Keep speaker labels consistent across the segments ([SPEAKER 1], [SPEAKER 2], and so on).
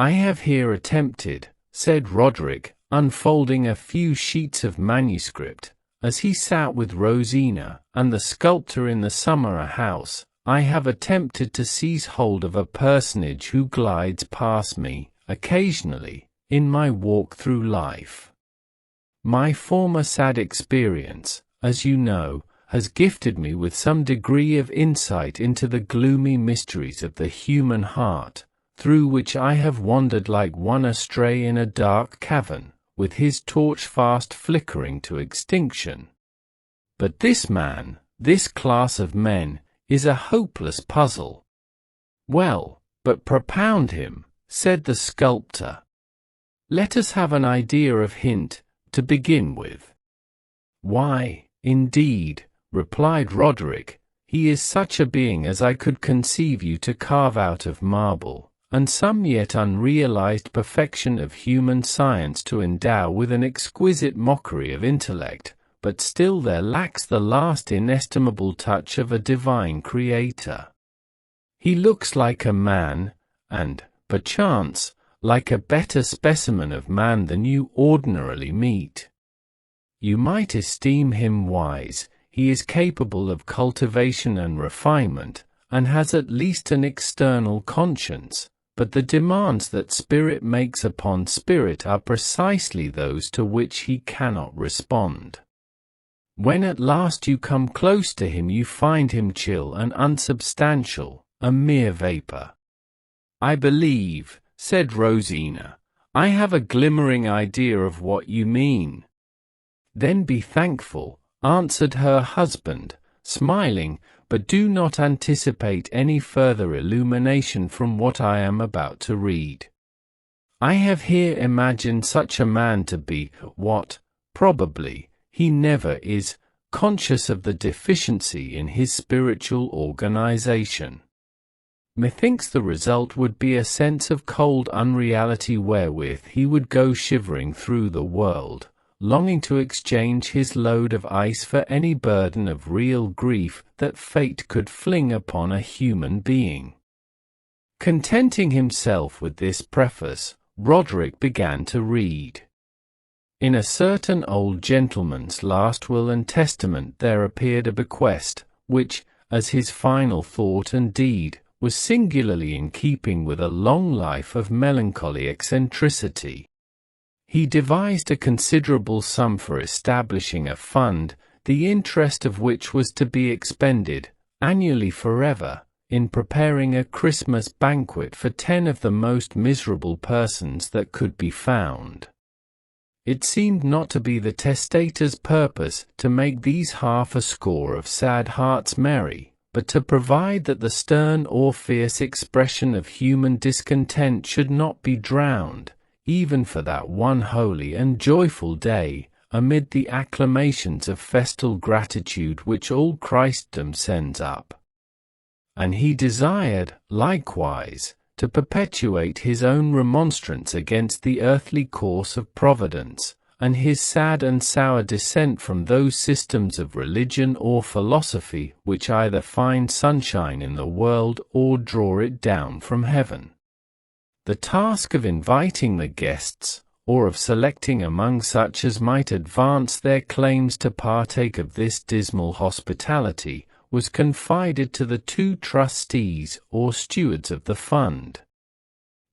[SPEAKER 1] "I have here attempted," said Roderick, unfolding a few sheets of manuscript, as he sat with Rosina and the sculptor in the summer house, "I have attempted to seize hold of a personage who glides past me, occasionally, in my walk through life. My former sad experience, as you know, has gifted me with some degree of insight into the gloomy mysteries of the human heart, through which I have wandered like one astray in a dark cavern, with his torch fast flickering to extinction. But this man, this class of men, is a hopeless puzzle." "Well, but propound him," said the sculptor. "Let us have an idea of hint, to begin with." "Why, indeed," replied Roderick, "he is such a being as I could conceive you to carve out of marble, and some yet unrealized perfection of human science to endow with an exquisite mockery of intellect, but still there lacks the last inestimable touch of a divine creator. He looks like a man, and, perchance, like a better specimen of man than you ordinarily meet. You might esteem him wise, he is capable of cultivation and refinement, and has at least an external conscience, but the demands that spirit makes upon spirit are precisely those to which he cannot respond. When at last you come close to him you find him chill and unsubstantial, a mere vapor." "I believe," said Rosina, "I have a glimmering idea of what you mean." "Then be thankful," answered her husband, smiling, "but do not anticipate any further illumination from what I am about to read. I have here imagined such a man to be what, probably, he never is, conscious of the deficiency in his spiritual organization. Methinks the result would be a sense of cold unreality wherewith he would go shivering through the world, longing to exchange his load of ice for any burden of real grief that fate could fling upon a human being." Contenting himself with this preface, Roderick began to read. "In a certain old gentleman's last will and testament there appeared a bequest, which, as his final thought and deed, was singularly in keeping with a long life of melancholy eccentricity. He devised a considerable sum for establishing a fund, the interest of which was to be expended, annually forever, in preparing a Christmas banquet for 10 of the most miserable persons that could be found. It seemed not to be the testator's purpose to make these 60 of sad hearts merry, but to provide that the stern or fierce expression of human discontent should not be drowned, even for that one holy and joyful day, amid the acclamations of festal gratitude which all Christendom sends up. And he desired, likewise, to perpetuate his own remonstrance against the earthly course of Providence, and his sad and sour dissent from those systems of religion or philosophy which either find sunshine in the world or draw it down from heaven. The task of inviting the guests, or of selecting among such as might advance their claims to partake of this dismal hospitality, was confided to the 2 trustees or stewards of the fund.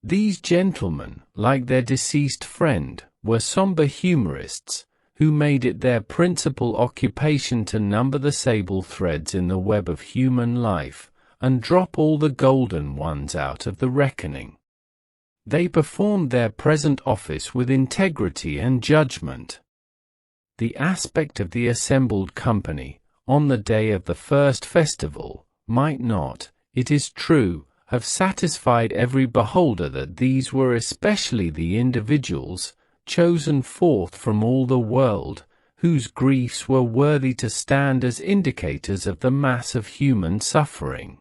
[SPEAKER 1] These gentlemen, like their deceased friend, were sombre humorists, who made it their principal occupation to number the sable threads in the web of human life, and drop all the golden ones out of the reckoning. They performed their present office with integrity and judgment. The aspect of the assembled company, on the day of the first festival, might not, it is true, have satisfied every beholder that these were especially the individuals, chosen forth from all the world, whose griefs were worthy to stand as indicators of the mass of human suffering.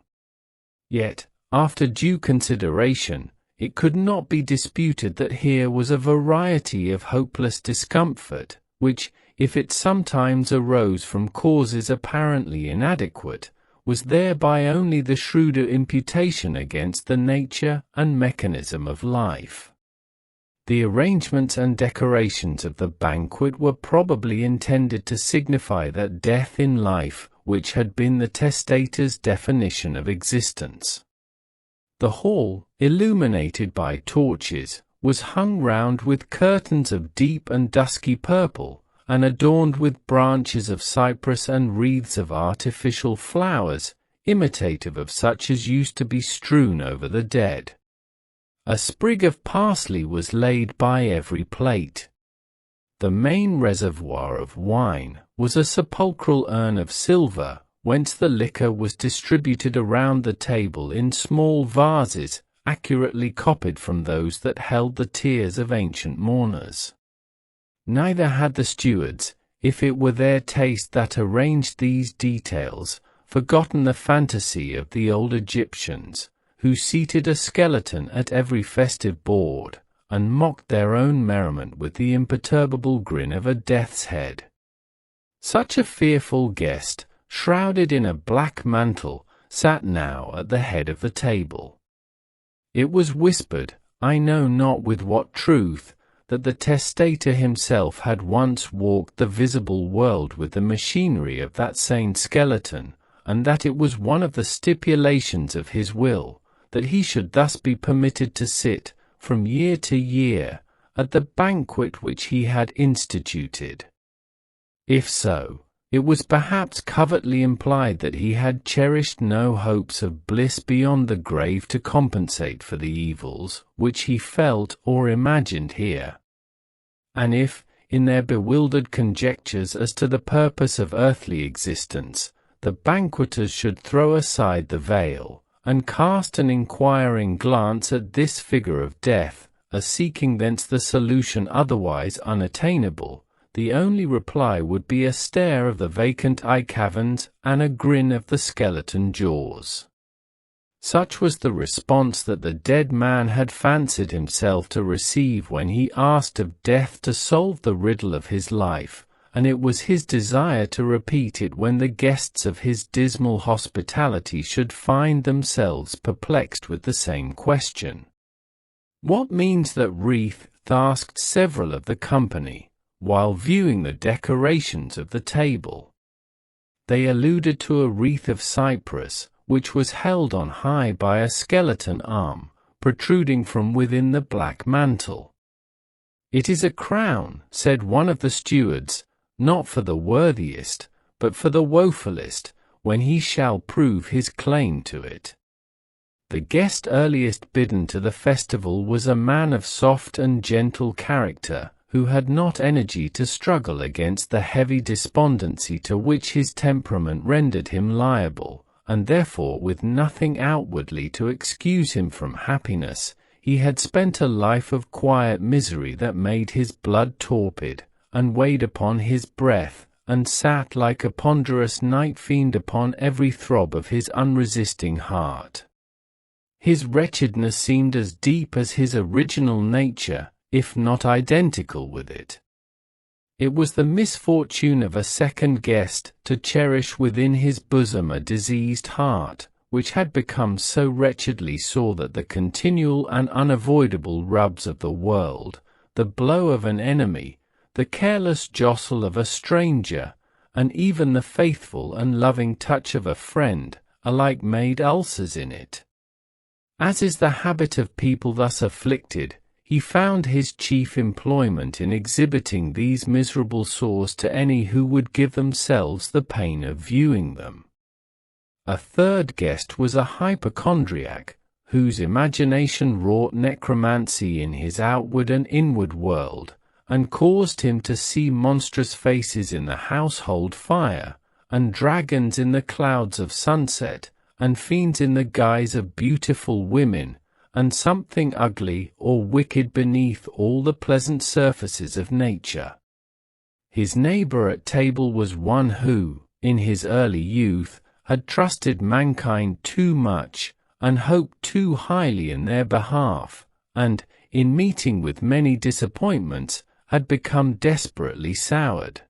[SPEAKER 1] Yet, after due consideration, it could not be disputed that here was a variety of hopeless discomfort, which, if it sometimes arose from causes apparently inadequate, was thereby only the shrewder imputation against the nature and mechanism of life. The arrangements and decorations of the banquet were probably intended to signify that death in life, which had been the testator's definition of existence. The hall, illuminated by torches, was hung round with curtains of deep and dusky purple, and adorned with branches of cypress and wreaths of artificial flowers, imitative of such as used to be strewn over the dead. A sprig of parsley was laid by every plate. The main reservoir of wine was a sepulchral urn of silver, whence the liquor was distributed around the table in small vases, accurately copied from those that held the tears of ancient mourners. Neither had the stewards, if it were their taste that arranged these details, forgotten the fantasy of the old Egyptians, who seated a skeleton at every festive board, and mocked their own merriment with the imperturbable grin of a death's head. Such a fearful guest, shrouded in a black mantle, sat now at the head of the table. It was whispered, I know not with what truth, that the testator himself had once walked the visible world with the machinery of that same skeleton, and that it was one of the stipulations of his will, that he should thus be permitted to sit, from year to year, at the banquet which he had instituted. If so, it was perhaps covertly implied that he had cherished no hopes of bliss beyond the grave to compensate for the evils which he felt or imagined here. And if, in their bewildered conjectures as to the purpose of earthly existence, the banqueters should throw aside the veil, and cast an inquiring glance at this figure of death, as seeking thence the solution otherwise unattainable, the only reply would be a stare of the vacant eye caverns and a grin of the skeleton jaws. Such was the response that the dead man had fancied himself to receive when he asked of death to solve the riddle of his life, and it was his desire to repeat it when the guests of his dismal hospitality should find themselves perplexed with the same question. What means that wreath? Asked several of the company, while viewing the decorations of the table. They alluded to a wreath of cypress, which was held on high by a skeleton arm, protruding from within the black mantle. It is a crown, said one of the stewards, not for the worthiest, but for the woefulest, when he shall prove his claim to it. The guest earliest bidden to the festival was a man of soft and gentle character, who had not energy to struggle against the heavy despondency to which his temperament rendered him liable, and therefore with nothing outwardly to excuse him from happiness, he had spent a life of quiet misery that made his blood torpid, and weighed upon his breath, and sat like a ponderous night fiend upon every throb of his unresisting heart. His wretchedness seemed as deep as his original nature, if not identical with it. It was the misfortune of a second guest to cherish within his bosom a diseased heart, which had become so wretchedly sore that the continual and unavoidable rubs of the world, the blow of an enemy, the careless jostle of a stranger, and even the faithful and loving touch of a friend, alike made ulcers in it. As is the habit of people thus afflicted, he found his chief employment in exhibiting these miserable sores to any who would give themselves the pain of viewing them. A third guest was a hypochondriac, whose imagination wrought necromancy in his outward and inward world, and caused him to see monstrous faces in the household fire, and dragons in the clouds of sunset, and fiends in the guise of beautiful women, and something ugly or wicked beneath all the pleasant surfaces of nature. His neighbor at table was one who, in his early youth, had trusted mankind too much, and hoped too highly in their behalf, and, in meeting with many disappointments, had become desperately soured.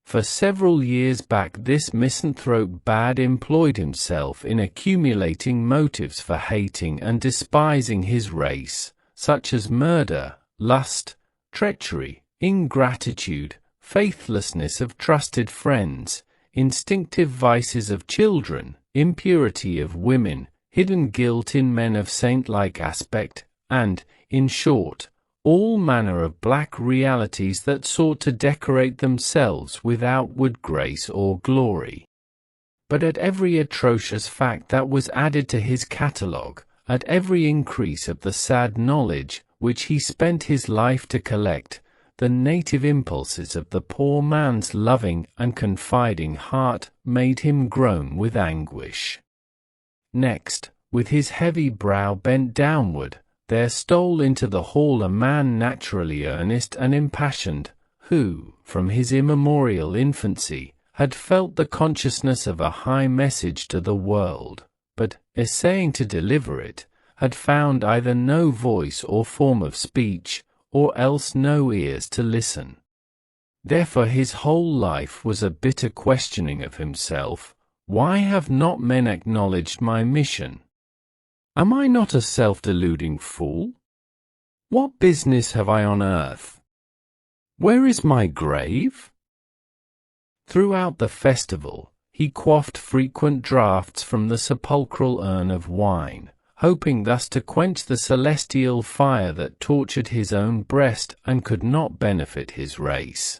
[SPEAKER 1] For several years back this misanthrope bad employed himself in accumulating motives for hating and despising his race, such as murder, lust, treachery, ingratitude, faithlessness of trusted friends, instinctive vices of children, impurity of women, hidden guilt in men of saint-like aspect, and, in short, all manner of black realities that sought to decorate themselves with outward grace or glory. But at every atrocious fact that was added to his catalogue, at every increase of the sad knowledge which he spent his life to collect, the native impulses of the poor man's loving and confiding heart made him groan with anguish. Next, with his heavy brow bent downward, there stole into the hall a man naturally earnest and impassioned, who, from his immemorial infancy, had felt the consciousness of a high message to the world, but, essaying to deliver it, had found either no voice or form of speech, or else no ears to listen. Therefore his whole life was a bitter questioning of himself, why have not men acknowledged my mission? Am I not a self-deluding fool? What business have I on earth? Where is my grave? Throughout the festival, he quaffed frequent draughts from the sepulchral urn of wine, hoping thus to quench the celestial fire that tortured his own breast and could not benefit his race.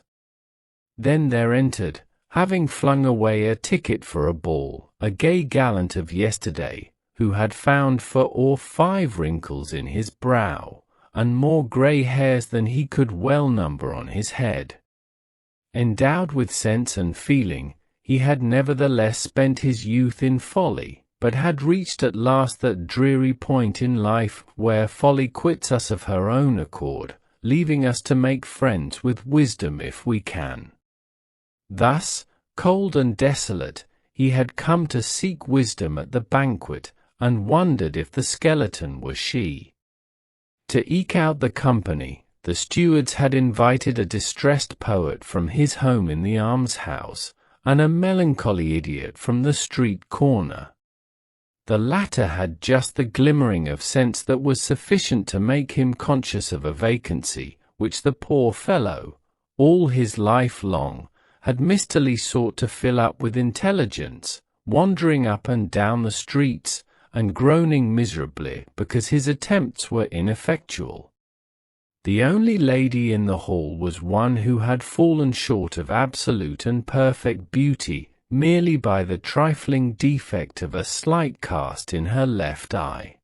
[SPEAKER 1] Then there entered, having flung away a ticket for a ball, a gay gallant of yesterday, who had found 4 or 5 wrinkles in his brow, and more grey hairs than he could well number on his head. Endowed with sense and feeling, he had nevertheless spent his youth in folly, but had reached at last that dreary point in life where folly quits us of her own accord, leaving us to make friends with wisdom if we can. Thus, cold and desolate, he had come to seek wisdom at the banquet, and wondered if the skeleton were she. To eke out the company, the stewards had invited a distressed poet from his home in the almshouse, and a melancholy idiot from the street corner. The latter had just the glimmering of sense that was sufficient to make him conscious of a vacancy, which the poor fellow, all his life long, had mistily sought to fill up with intelligence, wandering up and down the streets, and groaning miserably because his attempts were ineffectual. The only lady in the hall was one who had fallen short of absolute and perfect beauty, merely by the trifling defect of a slight cast in her left eye.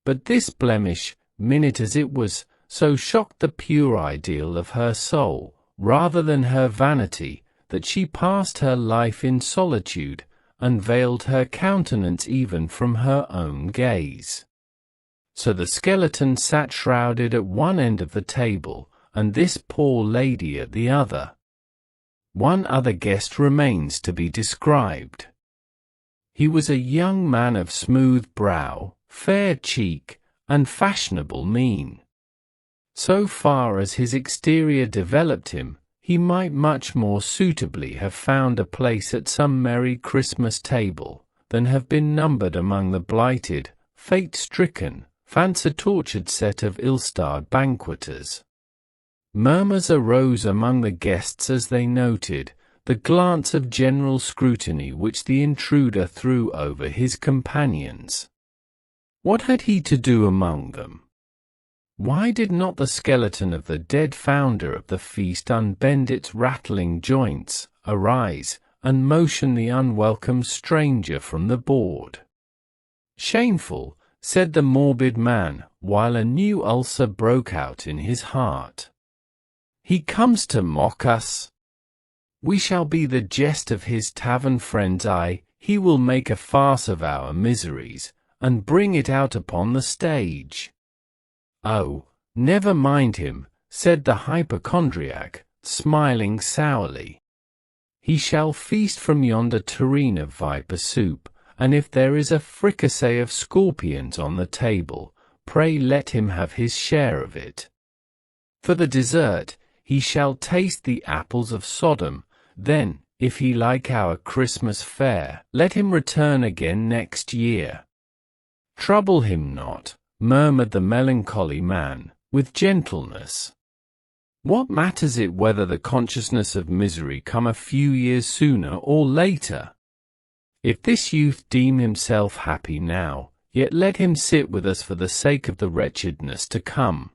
[SPEAKER 1] But this blemish, minute as it was, so shocked the pure ideal of her soul, rather than her vanity, that she passed her life in solitude, and veiled her countenance even from her own gaze. So the skeleton sat shrouded at one end of the table, and this poor lady at the other. One other guest remains to be described. He was a young man of smooth brow, fair cheek, and fashionable mien. So far as his exterior developed him, he might much more suitably have found a place at some merry Christmas table, than have been numbered among the blighted, fate-stricken, fancy-tortured set of ill-starred banqueters. Murmurs arose among the guests as they noted the glance of general scrutiny which the intruder threw over his companions. What had he to do among them? Why did not the skeleton of the dead founder of the feast unbend its rattling joints, arise, and motion the unwelcome stranger from the board? Shameful, said the morbid man, while a new ulcer broke out in his heart. He comes to mock us. We shall be the jest of his tavern friends. He will make a farce of our miseries, and bring it out upon the stage. Oh, never mind him, said the hypochondriac, smiling sourly. He shall feast from yonder tureen of viper soup, and if there is a fricassee of scorpions on the table, pray let him have his share of it. For the dessert, he shall taste the apples of Sodom, Then, if he like our Christmas fare, let him return again next year. Trouble him not, murmured the melancholy man, with gentleness. What matters it whether the consciousness of misery come a few years sooner or later? If this youth deem himself happy now, yet let him sit with us for the sake of the wretchedness to come.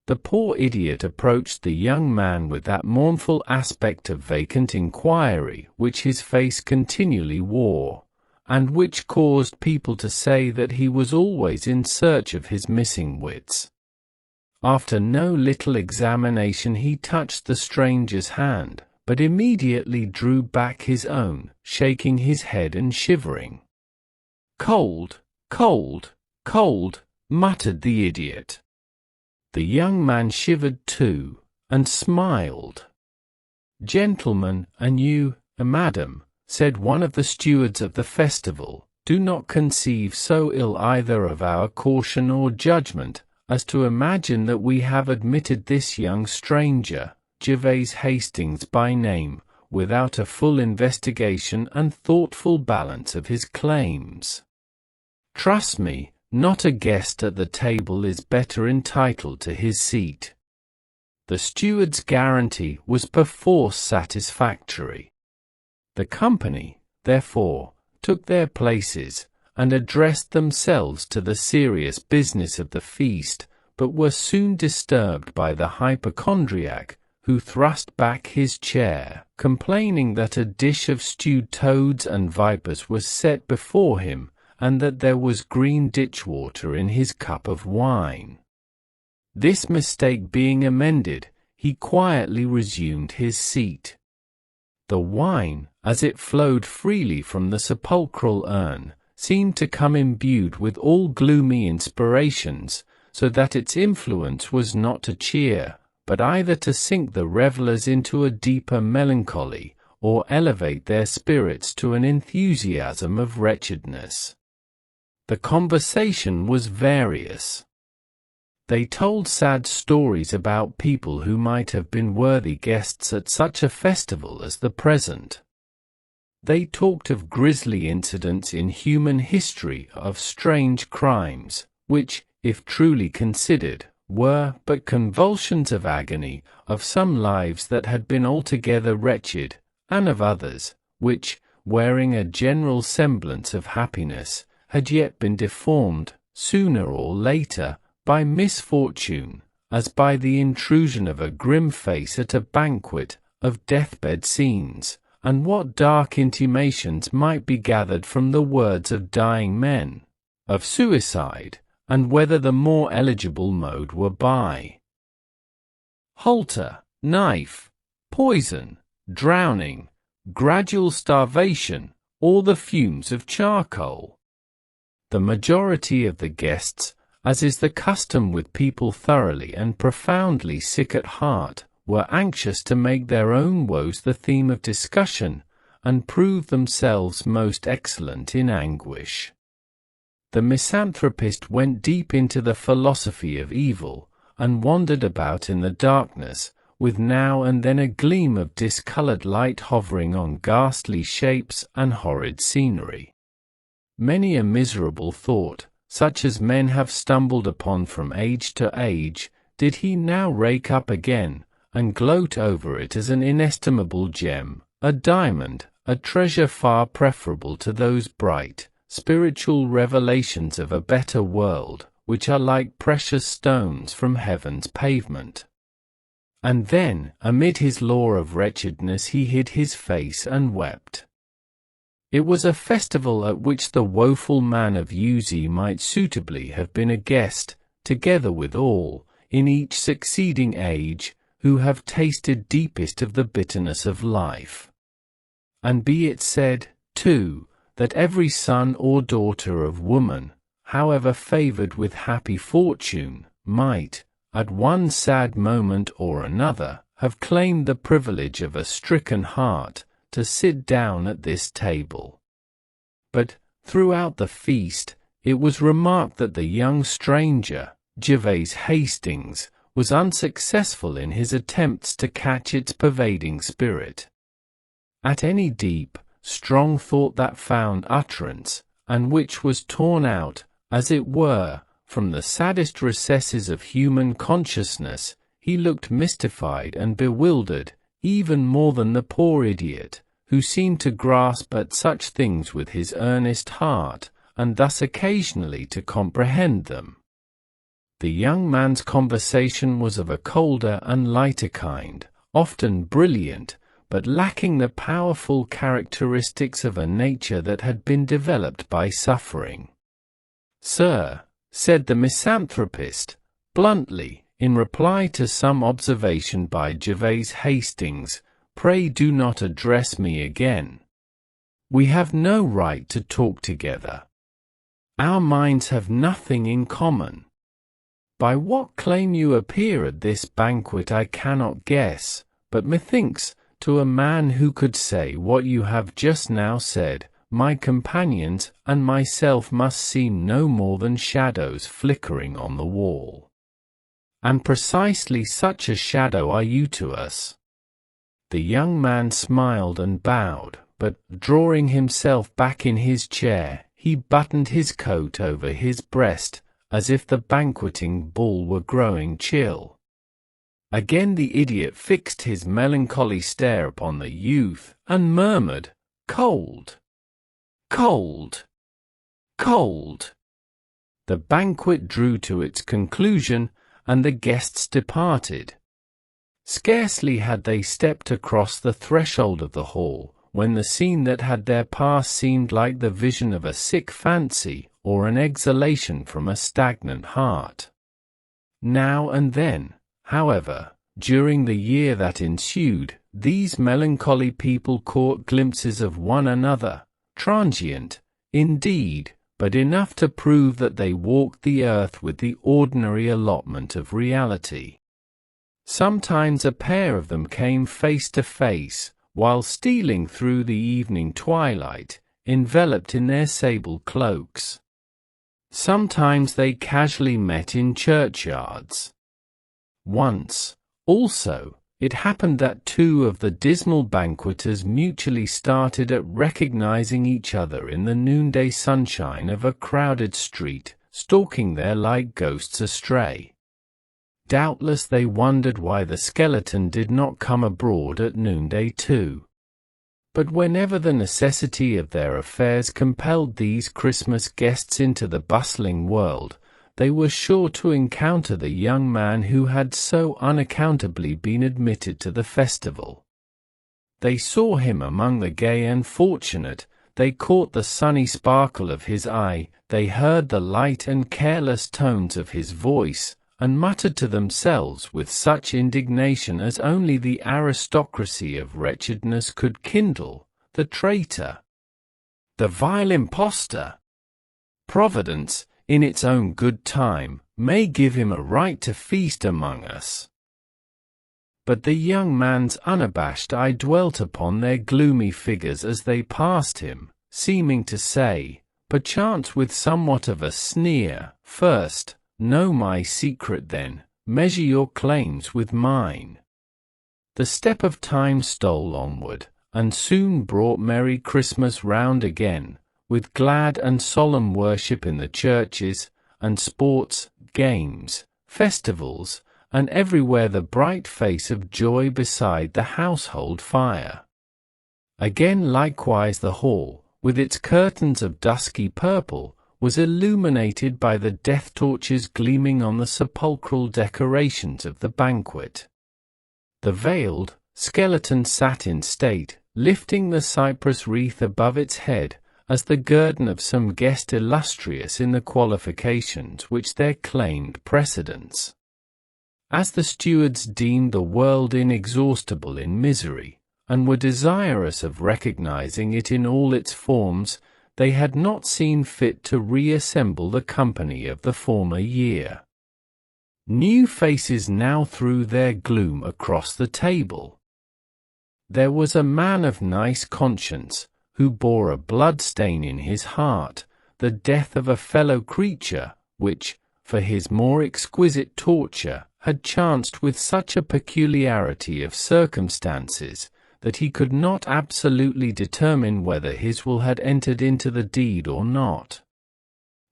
[SPEAKER 1] The poor idiot approached the young man with that mournful aspect of vacant inquiry which his face continually wore, and which caused people to say that he was always in search of his missing wits. After no little examination he touched the stranger's hand, but immediately drew back his own, shaking his head and shivering. "Cold, cold, cold," muttered the idiot. The young man shivered too, and smiled. "Gentlemen, and you, madam," said one of the stewards of the festival, "do not conceive so ill either of our caution or judgment, as to imagine that we have admitted this young stranger, Gervase Hastings by name, without a full investigation and thoughtful balance of his claims. Trust me, not a guest at the table is better entitled to his seat." The steward's guarantee was perforce satisfactory. The company, therefore, took their places, and addressed themselves to the serious business of the feast, but were soon disturbed by the hypochondriac, who thrust back his chair, complaining that a dish of stewed toads and vipers was set before him, and that there was green ditch-water in his cup of wine. This mistake being amended, he quietly resumed his seat. The wine, as it flowed freely from the sepulchral urn, seemed to come imbued with all gloomy inspirations, so that its influence was not to cheer, but either to sink the revellers into a deeper melancholy, or elevate their spirits to an enthusiasm of wretchedness. The conversation was various. They told sad stories about people who might have been worthy guests at such a festival as the present. They talked of grisly incidents in human history, of strange crimes, which, if truly considered, were but convulsions of agony, of some lives that had been altogether wretched, and of others, which, wearing a general semblance of happiness, had yet been deformed, sooner or later, by misfortune, as by the intrusion of a grim face at a banquet, of deathbed scenes, and what dark intimations might be gathered from the words of dying men, of suicide, and whether the more eligible mode were by halter, knife, poison, drowning, gradual starvation, or the fumes of charcoal. The majority of the guests, as is the custom with people thoroughly and profoundly sick at heart, were anxious to make their own woes the theme of discussion, and prove themselves most excellent in anguish. The misanthropist went deep into the philosophy of evil, and wandered about in the darkness, with now and then a gleam of discoloured light hovering on ghastly shapes and horrid scenery. Many a miserable thought, such as men have stumbled upon from age to age, did he now rake up again, and gloat over it as an inestimable gem, a diamond, a treasure far preferable to those bright, spiritual revelations of a better world, which are like precious stones from heaven's pavement. And then, amid his lore of wretchedness, he hid his face and wept. It was a festival at which the woeful man of Uzes might suitably have been a guest, together with all, in each succeeding age, who have tasted deepest of the bitterness of life. And be it said, too, that every son or daughter of woman, however favoured with happy fortune, might, at one sad moment or another, have claimed the privilege of a stricken heart, to sit down at this table. But, throughout the feast, it was remarked that the young stranger, Gervase Hastings, was unsuccessful in his attempts to catch its pervading spirit. at any deep, strong thought that found utterance, and which was torn out, as it were, from the saddest recesses of human consciousness, he looked mystified and bewildered, even more than the poor idiot, who seemed to grasp at such things with his earnest heart, and thus occasionally to comprehend them. The young man's conversation was of a colder and lighter kind, often brilliant, but lacking the powerful characteristics of a nature that had been developed by suffering. "Sir," said the misanthropist, bluntly, in reply to some observation by Gervase Hastings, "pray do not address me again. We have no right to talk together. Our minds have nothing in common. By what claim you appear at this banquet I cannot guess, but methinks, to a man who could say what you have just now said, my companions and myself must seem no more than shadows flickering on the wall. And precisely such a shadow are you to us." The young man smiled and bowed, but, drawing himself back in his chair, he buttoned his coat over his breast, as if the banqueting ball were growing chill. Again the idiot fixed his melancholy stare upon the youth, and murmured, "Cold! Cold! Cold!" The banquet drew to its conclusion, and the guests departed. Scarcely had they stepped across the threshold of the hall, when the scene that had there passed seemed like the vision of a sick fancy, or an exhalation from a stagnant heart. Now and then, however, during the year that ensued, these melancholy people caught glimpses of one another, transient, indeed, but enough to prove that they walked the earth with the ordinary allotment of reality. Sometimes a pair of them came face to face, while stealing through the evening twilight, enveloped in their sable cloaks. Sometimes they casually met in churchyards. Once, also, it happened that two of the dismal banqueters mutually started at recognizing each other in the noonday sunshine of a crowded street, stalking there like ghosts astray. Doubtless they wondered why the skeleton did not come abroad at noonday too. But whenever the necessity of their affairs compelled these Christmas guests into the bustling world, they were sure to encounter the young man who had so unaccountably been admitted to the festival. They saw him among the gay and fortunate, they caught the sunny sparkle of his eye, they heard the light and careless tones of his voice, and muttered to themselves with such indignation as only the aristocracy of wretchedness could kindle, "The traitor! The vile impostor! Providence, in its own good time, may give him a right to feast among us." But the young man's unabashed eye dwelt upon their gloomy figures as they passed him, seeming to say, perchance with somewhat of a sneer, "First, know my secret, then measure your claims with mine." The step of time stole onward, and soon brought merry Christmas round again, with glad and solemn worship in the churches, and sports, games, festivals, and everywhere the bright face of joy beside the household fire. Again likewise the hall, with its curtains of dusky purple, was illuminated by the death torches gleaming on the sepulchral decorations of the banquet. The veiled skeleton sat in state, lifting the cypress wreath above its head, as the guerdon of some guest illustrious in the qualifications which there claimed precedence. As the stewards deemed the world inexhaustible in misery, and were desirous of recognizing it in all its forms, they had not seen fit to reassemble the company of the former year. New faces now threw their gloom across the table. There was a man of nice conscience, who bore a blood-stain in his heart, the death of a fellow creature, which, for his more exquisite torture, had chanced with such a peculiarity of circumstances, that he could not absolutely determine whether his will had entered into the deed or not.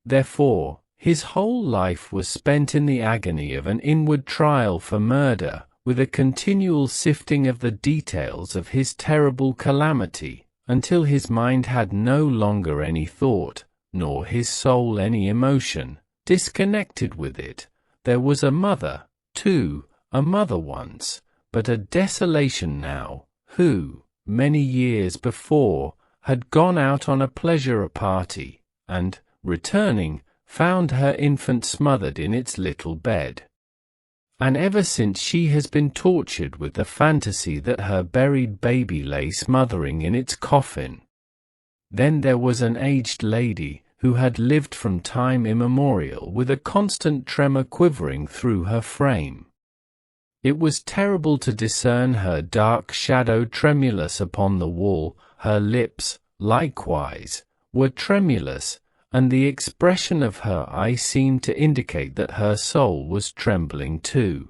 [SPEAKER 1] Therefore, his whole life was spent in the agony of an inward trial for murder, with a continual sifting of the details of his terrible calamity, until his mind had no longer any thought, nor his soul any emotion, disconnected with it. There was a mother, too, a mother once, but a desolation now, who, many years before, had gone out on a pleasure party, and, returning, found her infant smothered in its little bed. And ever since she has been tortured with the fantasy that her buried baby lay smothering in its coffin. Then there was an aged lady, who had lived from time immemorial with a constant tremor quivering through her frame. It was terrible to discern her dark shadow tremulous upon the wall. Her lips, likewise, were tremulous, and the expression of her eye seemed to indicate that her soul was trembling too.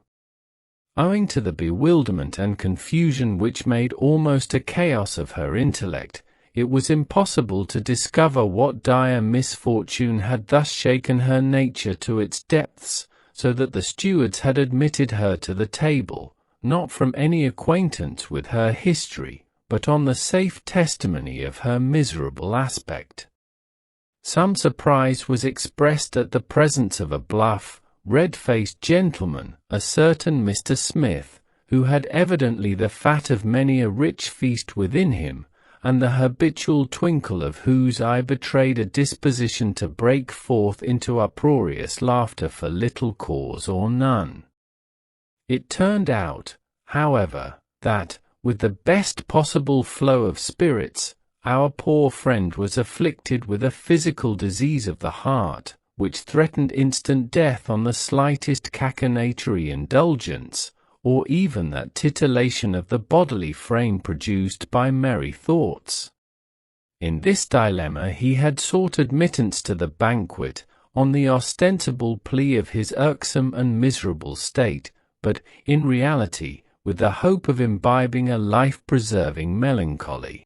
[SPEAKER 1] Owing to the bewilderment and confusion which made almost a chaos of her intellect, it was impossible to discover what dire misfortune had thus shaken her nature to its depths, so that the stewards had admitted her to the table, not from any acquaintance with her history, but on the safe testimony of her miserable aspect. Some surprise was expressed at the presence of a bluff, red-faced gentleman, a certain Mr. Smith, who had evidently the fat of many a rich feast within him, and the habitual twinkle of whose eye betrayed a disposition to break forth into uproarious laughter for little cause or none. It turned out, however, that, with the best possible flow of spirits, our poor friend was afflicted with a physical disease of the heart, which threatened instant death on the slightest cachinnatory indulgence, or even that titillation of the bodily frame produced by merry thoughts. In this dilemma he had sought admittance to the banquet, on the ostensible plea of his irksome and miserable state, but, in reality, with the hope of imbibing a life-preserving melancholy.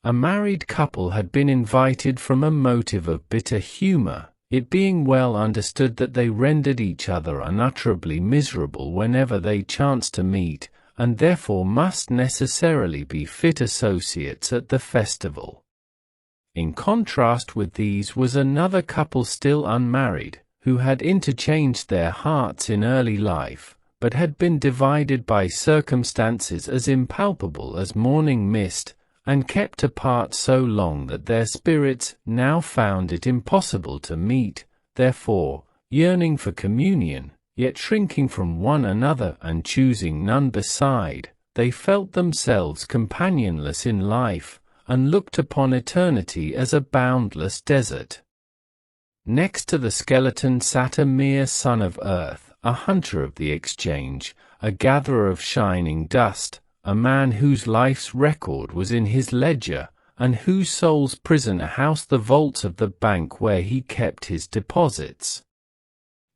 [SPEAKER 1] A married couple had been invited from a motive of bitter humour, it being well understood that they rendered each other unutterably miserable whenever they chanced to meet, and therefore must necessarily be fit associates at the festival. In contrast with these was another couple still unmarried, who had interchanged their hearts in early life, but had been divided by circumstances as impalpable as morning mist, and kept apart so long that their spirits now found it impossible to meet. Therefore, yearning for communion, yet shrinking from one another and choosing none beside, they felt themselves companionless in life, and looked upon eternity as a boundless desert. Next to the skeleton sat a mere son of earth, a hunter of the exchange, a gatherer of shining dust, a man whose life's record was in his ledger, and whose soul's prison housed the vaults of the bank where he kept his deposits.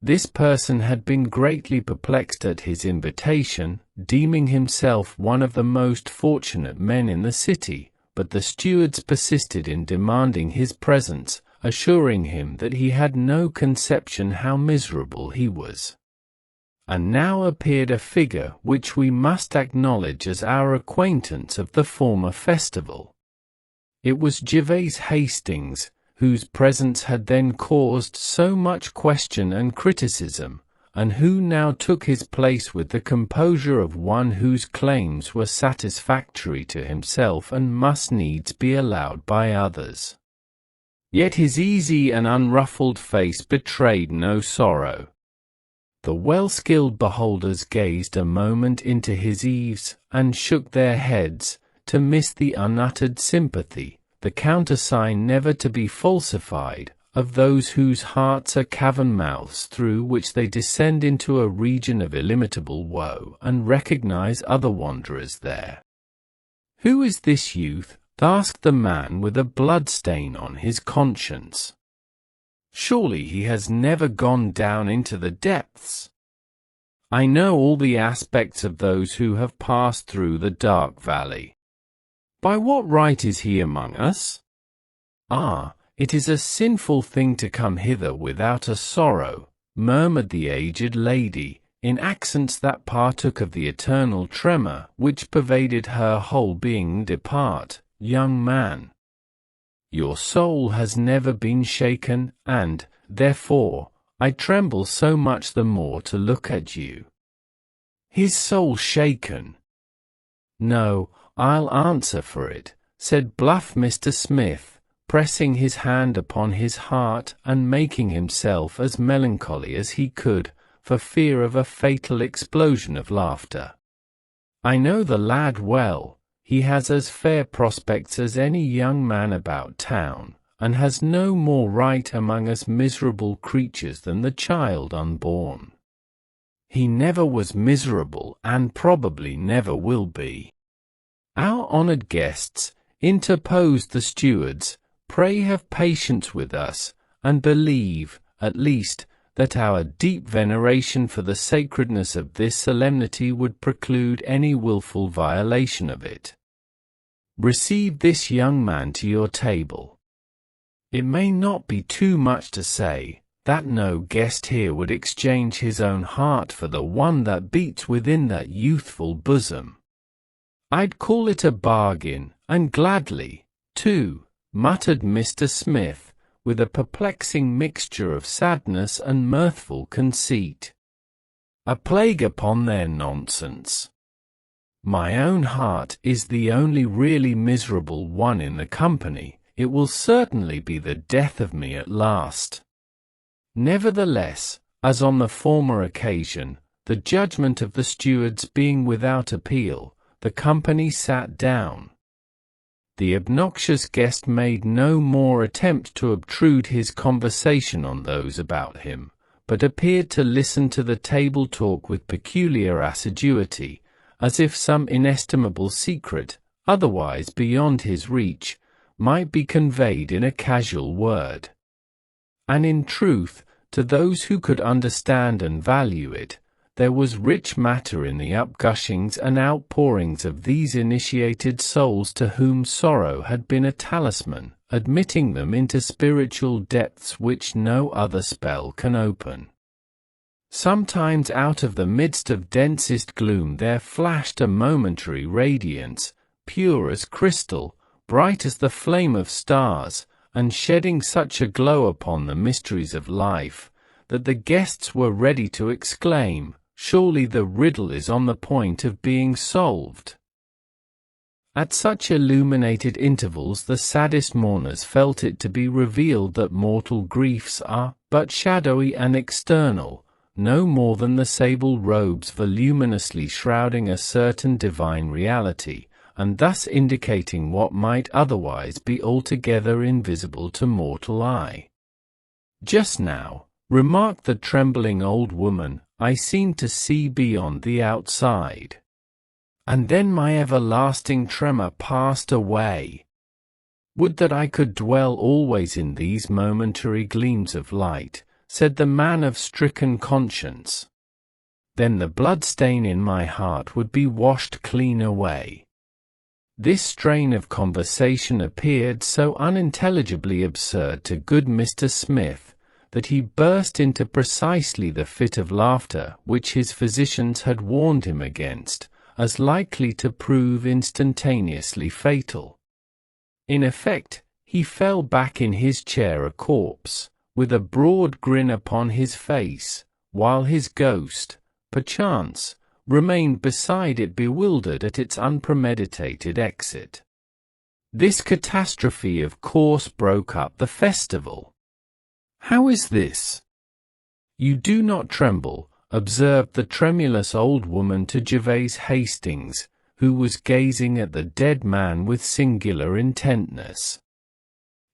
[SPEAKER 1] This person had been greatly perplexed at his invitation, deeming himself one of the most fortunate men in the city, but the stewards persisted in demanding his presence, assuring him that he had no conception how miserable he was. And now appeared a figure which we must acknowledge as our acquaintance of the former festival. It was Gervase Hastings, whose presence had then caused so much question and criticism, and who now took his place with the composure of one whose claims were satisfactory to himself and must needs be allowed by others. Yet his easy and unruffled face betrayed no sorrow. The well-skilled beholders gazed a moment into his eaves, and shook their heads, to miss the unuttered sympathy, the countersign never to be falsified, of those whose hearts are cavern mouths through which they descend into a region of illimitable woe, and recognize other wanderers there. "Who is this youth?" asked the man with a blood-stain on his conscience. "Surely he has never gone down into the depths." I know all the aspects of those who have passed through the dark valley. By what right is he among us? Ah, it is a sinful thing to come hither without a sorrow, murmured the aged lady, in accents that partook of the eternal tremor which pervaded her whole being. Depart, young man. Your soul has never been shaken, and, therefore, I tremble so much the more to look at you. His soul shaken? No, I'll answer for it, said bluff Mr. Smith, pressing his hand upon his heart and making himself as melancholy as he could, for fear of a fatal explosion of laughter. I know the lad well. He has as fair prospects as any young man about town, and has no more right among us miserable creatures than the child unborn. He never was miserable, and probably never will be. Our honoured guests, interposed the stewards, pray have patience with us, and believe, at least, that our deep veneration for the sacredness of this solemnity would preclude any wilful violation of it. Receive this young man to your table. It may not be too much to say that no guest here would exchange his own heart for the one that beats within that youthful bosom. I'd call it a bargain, and gladly, too, muttered Mr. Smith, with a perplexing mixture of sadness and mirthful conceit. A plague upon their nonsense. My own heart is the only really miserable one in the company. It will certainly be the death of me at last. Nevertheless, as on the former occasion, the judgment of the stewards being without appeal, the company sat down. The obnoxious guest made no more attempt to obtrude his conversation on those about him, but appeared to listen to the table talk with peculiar assiduity, as if some inestimable secret, otherwise beyond his reach, might be conveyed in a casual word. And in truth, to those who could understand and value it, there was rich matter in the upgushings and outpourings of these initiated souls to whom sorrow had been a talisman, admitting them into spiritual depths which no other spell can open. Sometimes out of the midst of densest gloom there flashed a momentary radiance, pure as crystal, bright as the flame of stars, and shedding such a glow upon the mysteries of life, that the guests were ready to exclaim, "Surely the riddle is on the point of being solved." At such illuminated intervals the saddest mourners felt it to be revealed that mortal griefs are but shadowy and external, no more than the sable robes voluminously shrouding a certain divine reality, and thus indicating what might otherwise be altogether invisible to mortal eye. "Just now," remarked the trembling old woman, "I seemed to see beyond the outside. And then my everlasting tremor passed away. Would that I could dwell always in these momentary gleams of light," said the man of stricken conscience. "Then the blood stain in my heart would be washed clean away." This strain of conversation appeared so unintelligibly absurd to good Mr. Smith, that he burst into precisely the fit of laughter which his physicians had warned him against, as likely to prove instantaneously fatal. In effect, he fell back in his chair a corpse, with a broad grin upon his face, while his ghost, perchance, remained beside it bewildered at its unpremeditated exit. This catastrophe of course broke up the festival. "How is this? You do not tremble," observed the tremulous old woman to Gervase Hastings, who was gazing at the dead man with singular intentness.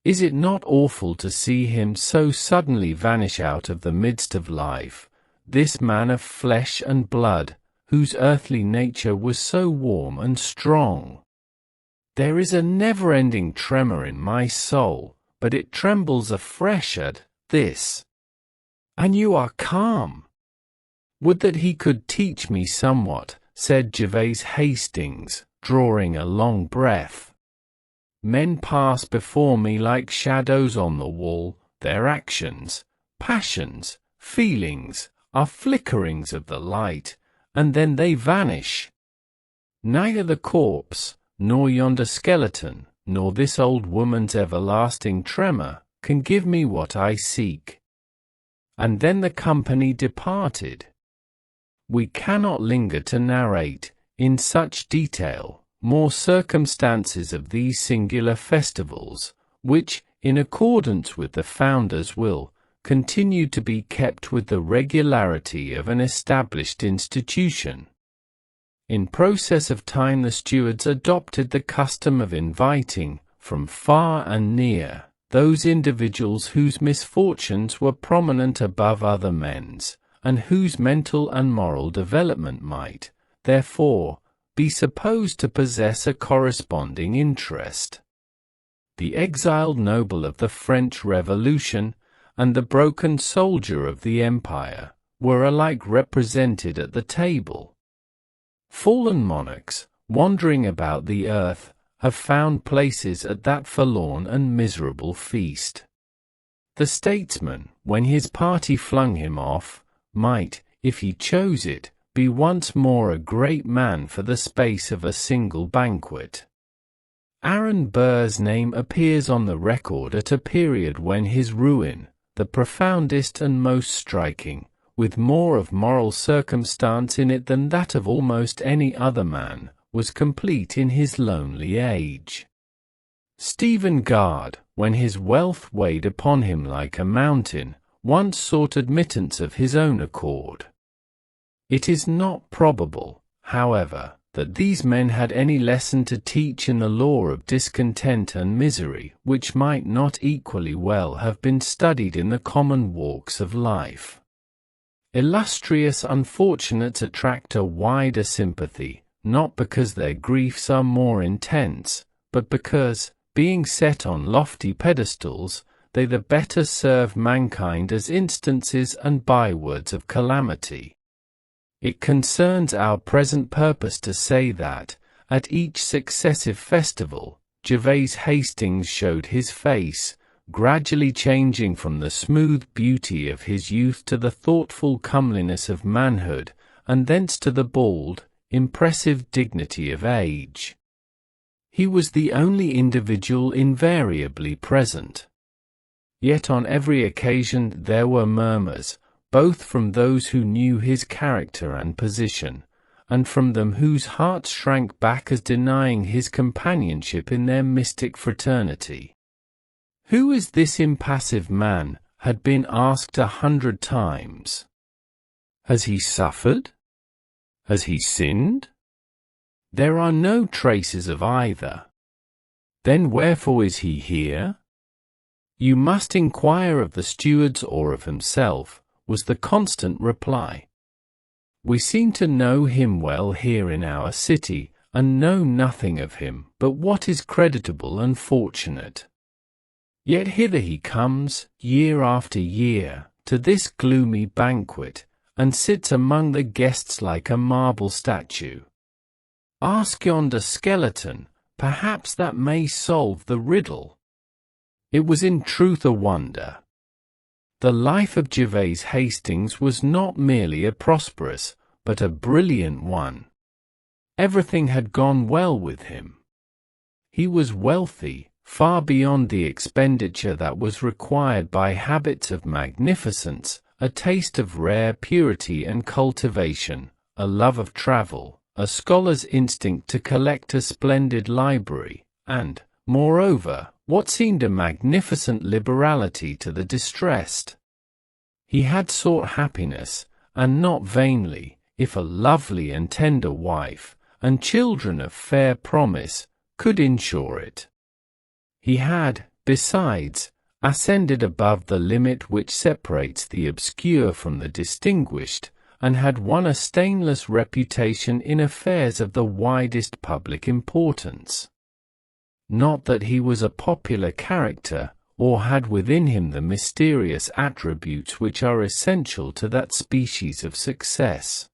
[SPEAKER 1] "Is it not awful to see him so suddenly vanish out of the midst of life, this man of flesh and blood, whose earthly nature was so warm and strong? There is a never-ending tremor in my soul, but it trembles afresh at this. And you are calm. Would that he could teach me somewhat, said Gervase Hastings, drawing a long breath. Men pass before me like shadows on the wall, their actions, passions, feelings, are flickerings of the light, and then they vanish. Neither the corpse, nor yonder skeleton, nor this old woman's everlasting tremor, can give me what I seek. And then the company departed. We cannot linger to narrate, in such detail, more circumstances of these singular festivals, which, in accordance with the founder's will, continued to be kept with the regularity of an established institution. In process of time the stewards adopted the custom of inviting, from far and near, those individuals whose misfortunes were prominent above other men's, and whose mental and moral development might, therefore, be supposed to possess a corresponding interest. The exiled noble of the French Revolution and the broken soldier of the Empire were alike represented at the table. Fallen monarchs, wandering about the earth, have found places at that forlorn and miserable feast. The statesman, when his party flung him off, might, if he chose it, be once more a great man for the space of a single banquet. Aaron Burr's name appears on the record at a period when his ruin, the profoundest and most striking, with more of moral circumstance in it than that of almost any other man, was complete in his lonely age. Stephen Guard, when his wealth weighed upon him like a mountain, once sought admittance of his own accord. It is not probable, however, that these men had any lesson to teach in the law of discontent and misery, which might not equally well have been studied in the common walks of life. Illustrious unfortunates attract a wider sympathy, not because their griefs are more intense, but because, being set on lofty pedestals, they the better serve mankind as instances and bywords of calamity. It concerns our present purpose to say that, at each successive festival, Gervase Hastings showed his face, gradually changing from the smooth beauty of his youth to the thoughtful comeliness of manhood, and thence to the bald, impressive dignity of age. He was the only individual invariably present. Yet on every occasion there were murmurs, both from those who knew his character and position, and from them whose hearts shrank back as denying his companionship in their mystic fraternity. Who is this impassive man? Had been asked 100 times. Has he suffered? Has he sinned? There are no traces of either. Then wherefore is he here? You must inquire of the stewards or of himself, was the constant reply. We seem to know him well here in our city, and know nothing of him but what is creditable and fortunate. Yet hither he comes, year after year, to this gloomy banquet, and sits among the guests like a marble statue. Ask yonder skeleton, perhaps that may solve the riddle. It was in truth a wonder. The life of Gervase Hastings was not merely a prosperous, but a brilliant one. Everything had gone well with him. He was wealthy, far beyond the expenditure that was required by habits of magnificence, a taste of rare purity and cultivation, a love of travel, a scholar's instinct to collect a splendid library, and, moreover, what seemed a magnificent liberality to the distressed. He had sought happiness, and not vainly, if a lovely and tender wife, and children of fair promise, could ensure it. He had, besides, ascended above the limit which separates the obscure from the distinguished, and had won a stainless reputation in affairs of the widest public importance. Not that he was a popular character, or had within him the mysterious attributes which are essential to that species of success.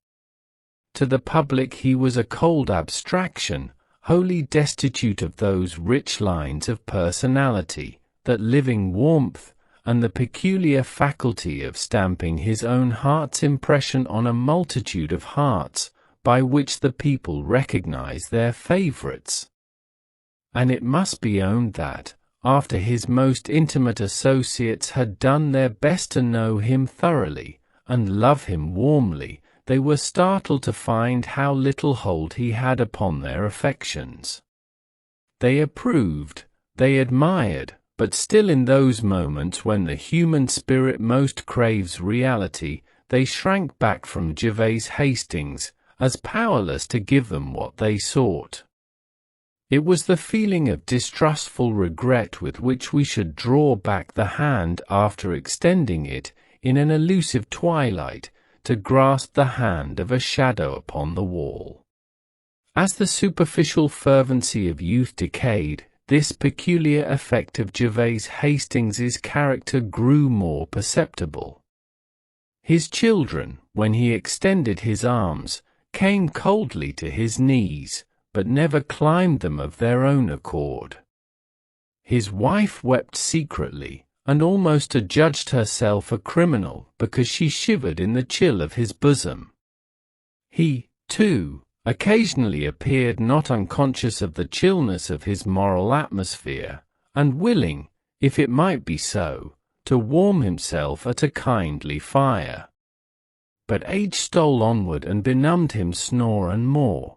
[SPEAKER 1] To the public he was a cold abstraction, wholly destitute of those rich lines of personality, that living warmth, and the peculiar faculty of stamping his own heart's impression on a multitude of hearts, by which the people recognize their favorites. And it must be owned that, after his most intimate associates had done their best to know him thoroughly, and love him warmly, they were startled to find how little hold he had upon their affections. They approved, they admired, but still in those moments when the human spirit most craves reality, they shrank back from Gervase Hastings, as powerless to give them what they sought. It was the feeling of distrustful regret with which we should draw back the hand after extending it, in an elusive twilight, to grasp the hand of a shadow upon the wall. As the superficial fervency of youth decayed, this peculiar effect of Gervase Hastings's character grew more perceptible. His children, when he extended his arms, came coldly to his knees, but never climbed them of their own accord. His wife wept secretly, and almost adjudged herself a criminal because she shivered in the chill of his bosom. He, too, occasionally appeared not unconscious of the chillness of his moral atmosphere, and willing, if it might be so, to warm himself at a kindly fire. But age stole onward and benumbed him more and more.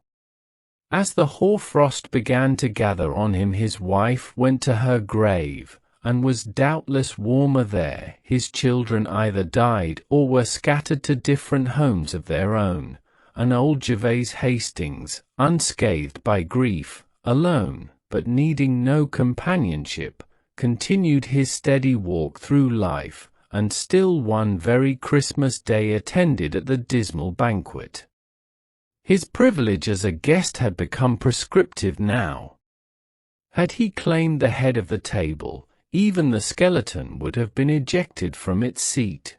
[SPEAKER 1] As the hoarfrost began to gather on him, his wife went to her grave, and was doubtless warmer there. His children either died or were scattered to different homes of their own, and old Gervase Hastings, unscathed by grief, alone, but needing no companionship, continued his steady walk through life, and still one very Christmas day attended at the dismal banquet. His privilege as a guest had become prescriptive now. Had he claimed the head of the table, even the skeleton would have been ejected from its seat.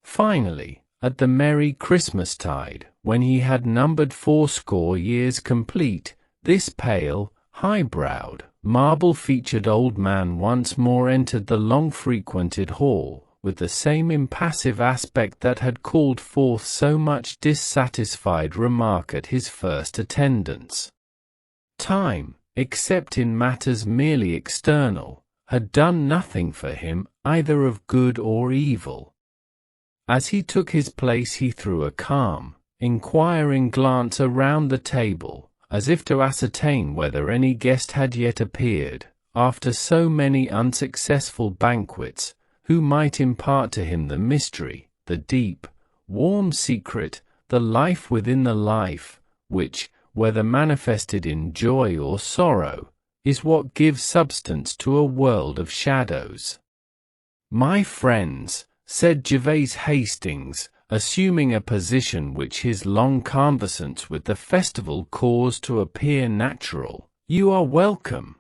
[SPEAKER 1] Finally, at the merry Christmastide, when he had numbered 80 years complete, this pale, high-browed, marble-featured old man once more entered the long-frequented hall, with the same impassive aspect that had called forth so much dissatisfied remark at his first attendance. Time, except in matters merely external, had done nothing for him, either of good or evil. As he took his place he threw a calm, inquiring glance around the table, as if to ascertain whether any guest had yet appeared, after so many unsuccessful banquets, who might impart to him the mystery, the deep, warm secret, the life within the life, which, whether manifested in joy or sorrow, is what gives substance to a world of shadows. "My friends," said Gervase Hastings, assuming a position which his long conversance with the festival caused to appear natural, "you are welcome.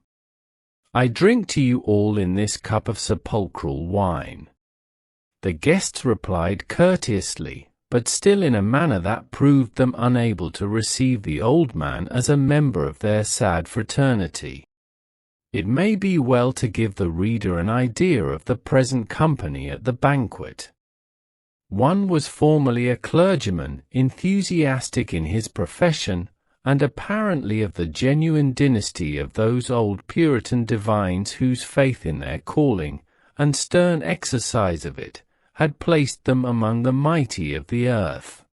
[SPEAKER 1] I drink to you all in this cup of sepulchral wine." The guests replied courteously, but still in a manner that proved them unable to receive the old man as a member of their sad fraternity. It may be well to give the reader an idea of the present company at the banquet. One was formerly a clergyman, enthusiastic in his profession, and apparently of the genuine dynasty of those old Puritan divines whose faith in their calling, and stern exercise of it, had placed them among the mighty of the earth.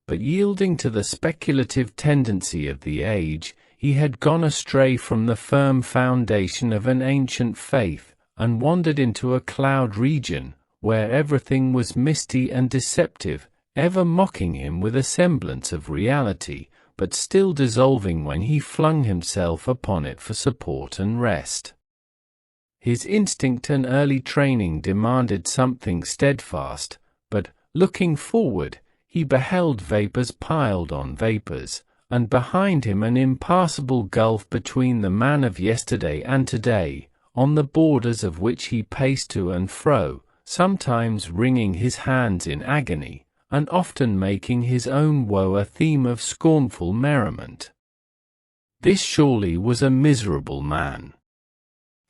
[SPEAKER 1] But yielding to the speculative tendency of the age, he had gone astray from the firm foundation of an ancient faith, and wandered into a cloud region, where everything was misty and deceptive, ever mocking him with a semblance of reality, but still dissolving when he flung himself upon it for support and rest. His instinct and early training demanded something steadfast, but, looking forward, he beheld vapors piled on vapors, and behind him an impassable gulf between the man of yesterday and today, on the borders of which he paced to and fro, sometimes wringing his hands in agony, and often making his own woe a theme of scornful merriment. This surely was a miserable man.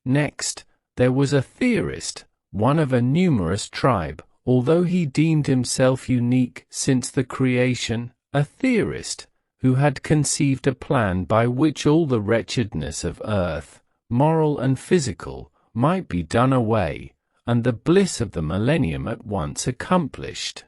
[SPEAKER 1] Next, there was a theorist, one of a numerous tribe, although he deemed himself unique since the creation, a theorist, who had conceived a plan by which all the wretchedness of earth, moral and physical, might be done away, and the bliss of the millennium at once accomplished.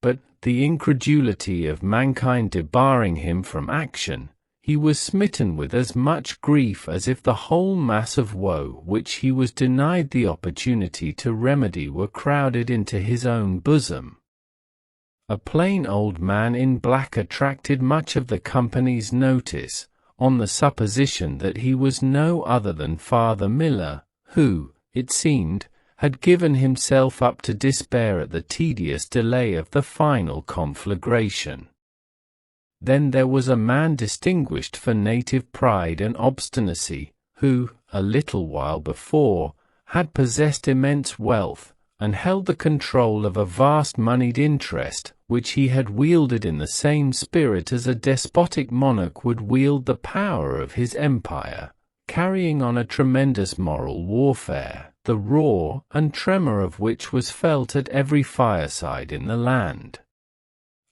[SPEAKER 1] But, the incredulity of mankind debarring him from action, he was smitten with as much grief as if the whole mass of woe which he was denied the opportunity to remedy were crowded into his own bosom. A plain old man in black attracted much of the company's notice, on the supposition that he was no other than Father Miller, who, it seemed, had given himself up to despair at the tedious delay of the final conflagration. Then there was a man distinguished for native pride and obstinacy, who, a little while before, had possessed immense wealth, and held the control of a vast moneyed interest, which he had wielded in the same spirit as a despotic monarch would wield the power of his empire, carrying on a tremendous moral warfare, the roar and tremor of which was felt at every fireside in the land.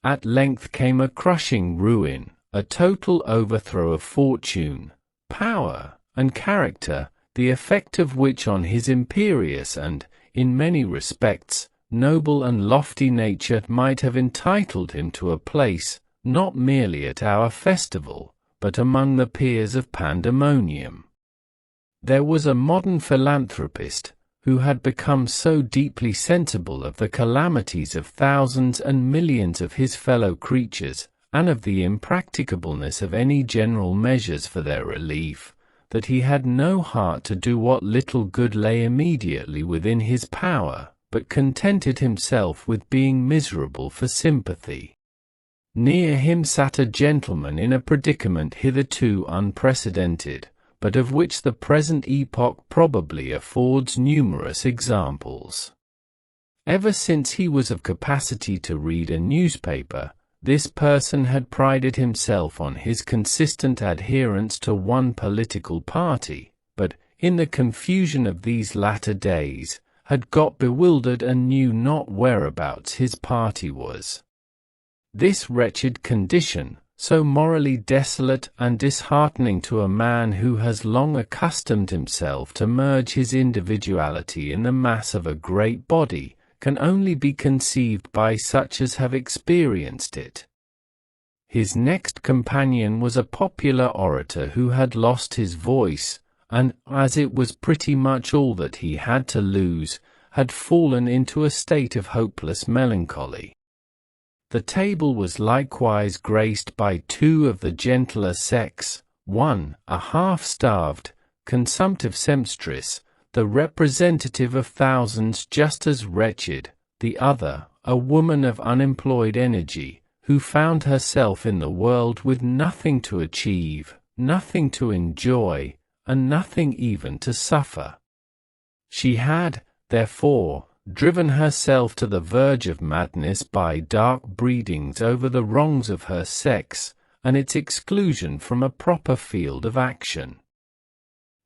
[SPEAKER 1] At length came a crushing ruin, a total overthrow of fortune, power, and character, the effect of which on his imperious and, in many respects, noble and lofty nature might have entitled him to a place, not merely at our festival, but among the peers of pandemonium. There was a modern philanthropist, who had become so deeply sensible of the calamities of thousands and millions of his fellow creatures, and of the impracticableness of any general measures for their relief, that he had no heart to do what little good lay immediately within his power, but contented himself with being miserable for sympathy. Near him sat a gentleman in a predicament hitherto unprecedented, but of which the present epoch probably affords numerous examples. Ever since he was of capacity to read a newspaper, this person had prided himself on his consistent adherence to one political party, but, in the confusion of these latter days, had got bewildered and knew not whereabouts his party was. This wretched condition, so morally desolate and disheartening to a man who has long accustomed himself to merge his individuality in the mass of a great body, can only be conceived by such as have experienced it. His next companion was a popular orator who had lost his voice, and, as it was pretty much all that he had to lose, had fallen into a state of hopeless melancholy. The table was likewise graced by two of the gentler sex, one, a half-starved, consumptive sempstress, the representative of thousands just as wretched, the other, a woman of unemployed energy, who found herself in the world with nothing to achieve, nothing to enjoy, and nothing even to suffer. She had, therefore, driven herself to the verge of madness by dark breedings over the wrongs of her sex, and its exclusion from a proper field of action.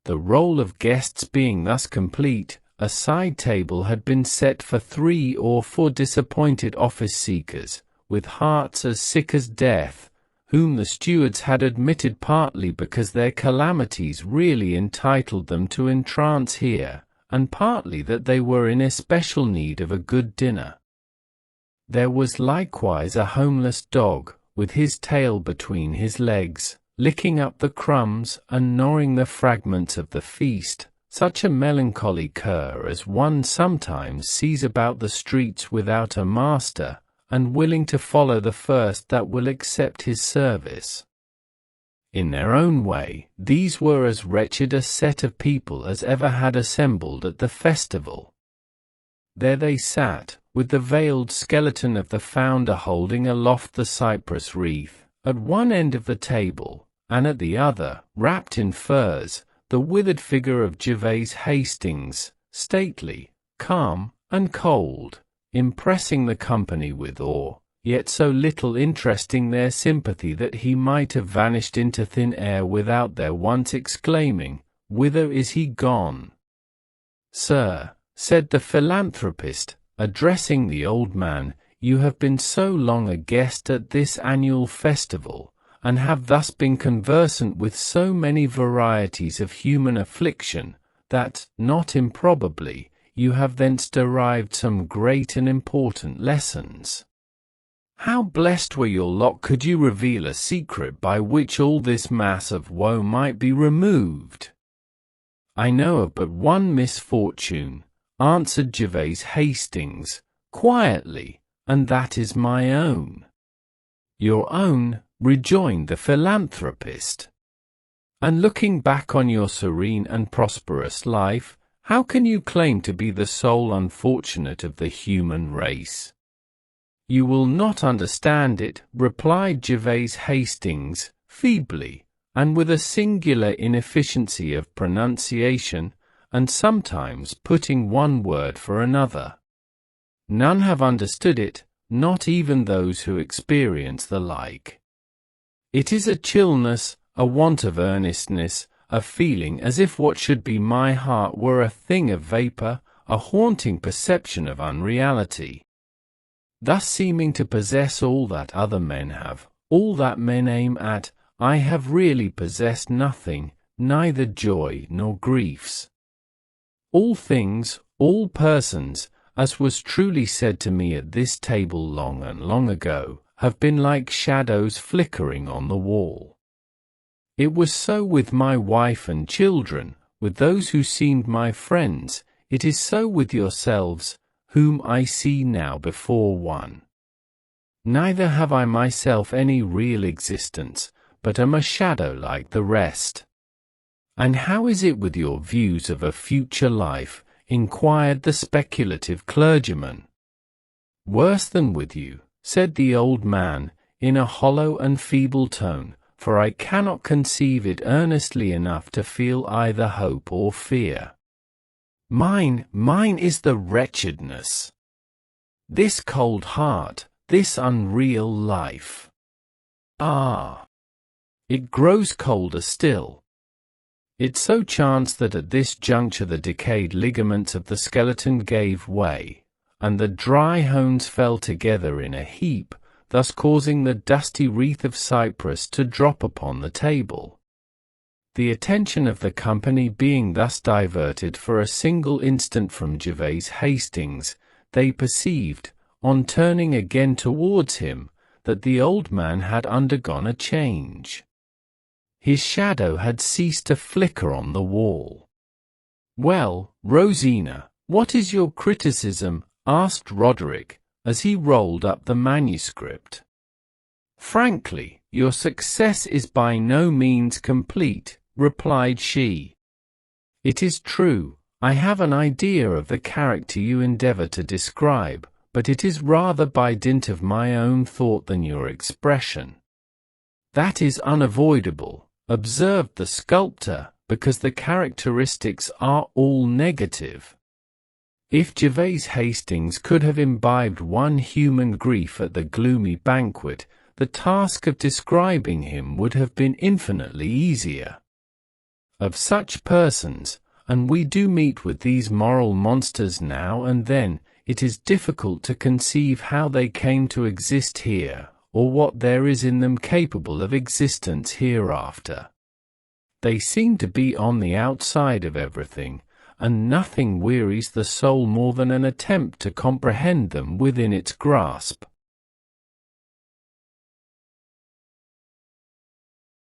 [SPEAKER 1] The roll of guests being thus complete, a side table had been set for 3 or 4 disappointed office-seekers, with hearts as sick as death, whom the stewards had admitted partly because their calamities really entitled them to entrance here, and partly that they were in especial need of a good dinner. There was likewise a homeless dog, with his tail between his legs, licking up the crumbs and gnawing the fragments of the feast, such a melancholy cur as one sometimes sees about the streets without a master, and willing to follow the first that will accept his service. In their own way, these were as wretched a set of people as ever had assembled at the festival. There they sat, with the veiled skeleton of the founder holding aloft the cypress wreath, at one end of the table, and at the other, wrapped in furs, the withered figure of Gervase Hastings, stately, calm, and cold, impressing the company with awe, yet so little interesting their sympathy that he might have vanished into thin air without their once exclaiming, "Whither is he gone?" "Sir," said the philanthropist, addressing the old man, "you have been so long a guest at this annual festival, and have thus been conversant with so many varieties of human affliction, that, not improbably, you have thence derived some great and important lessons. How blessed were your lot could you reveal a secret by which all this mass of woe might be removed!" "I know of but one misfortune," answered Gervase Hastings, quietly, "and that is my own." "Your own?" rejoined the philanthropist. "And looking back on your serene and prosperous life, how can you claim to be the sole unfortunate of the human race?" "You will not understand it," replied Gervase Hastings, feebly, and with a singular inefficiency of pronunciation, and sometimes putting one word for another. "None have understood it, not even those who experience the like. It is a chillness, a want of earnestness, a feeling as if what should be my heart were a thing of vapor, a haunting perception of unreality. Thus seeming to possess all that other men have, all that men aim at, I have really possessed nothing, neither joy nor griefs. All things, all persons, as was truly said to me at this table long and long ago, have been like shadows flickering on the wall. It was so with my wife and children, with those who seemed my friends, it is so with yourselves, whom I see now before one. Neither have I myself any real existence, but am a shadow like the rest." "And how is it with your views of a future life?" inquired the speculative clergyman. "Worse than with you," said the old man, in a hollow and feeble tone, "for I cannot conceive it earnestly enough to feel either hope or fear. Mine is the wretchedness. This cold heart, this unreal life. Ah! It grows colder still." It so chanced that at this juncture the decayed ligaments of the skeleton gave way, and the dry bones fell together in a heap, thus causing the dusty wreath of cypress to drop upon the table. The attention of the company being thus diverted for a single instant from Gervase Hastings, they perceived, on turning again towards him, that the old man had undergone a change. His shadow had ceased to flicker on the wall. "Well, Rosina, what is your criticism?" asked Roderick, as he rolled up the manuscript. "Frankly, your success is by no means complete," replied she. "It is true, I have an idea of the character you endeavor to describe, but it is rather by dint of my own thought than your expression." "That is unavoidable," observed the sculptor, "because the characteristics are all negative. If Gervase Hastings could have imbibed one human grief at the gloomy banquet, the task of describing him would have been infinitely easier. Of such persons, and we do meet with these moral monsters now and then, it is difficult to conceive how they came to exist here, or what there is in them capable of existence hereafter. They seem to be on the outside of everything, and nothing wearies the soul more than an attempt to comprehend them within its grasp.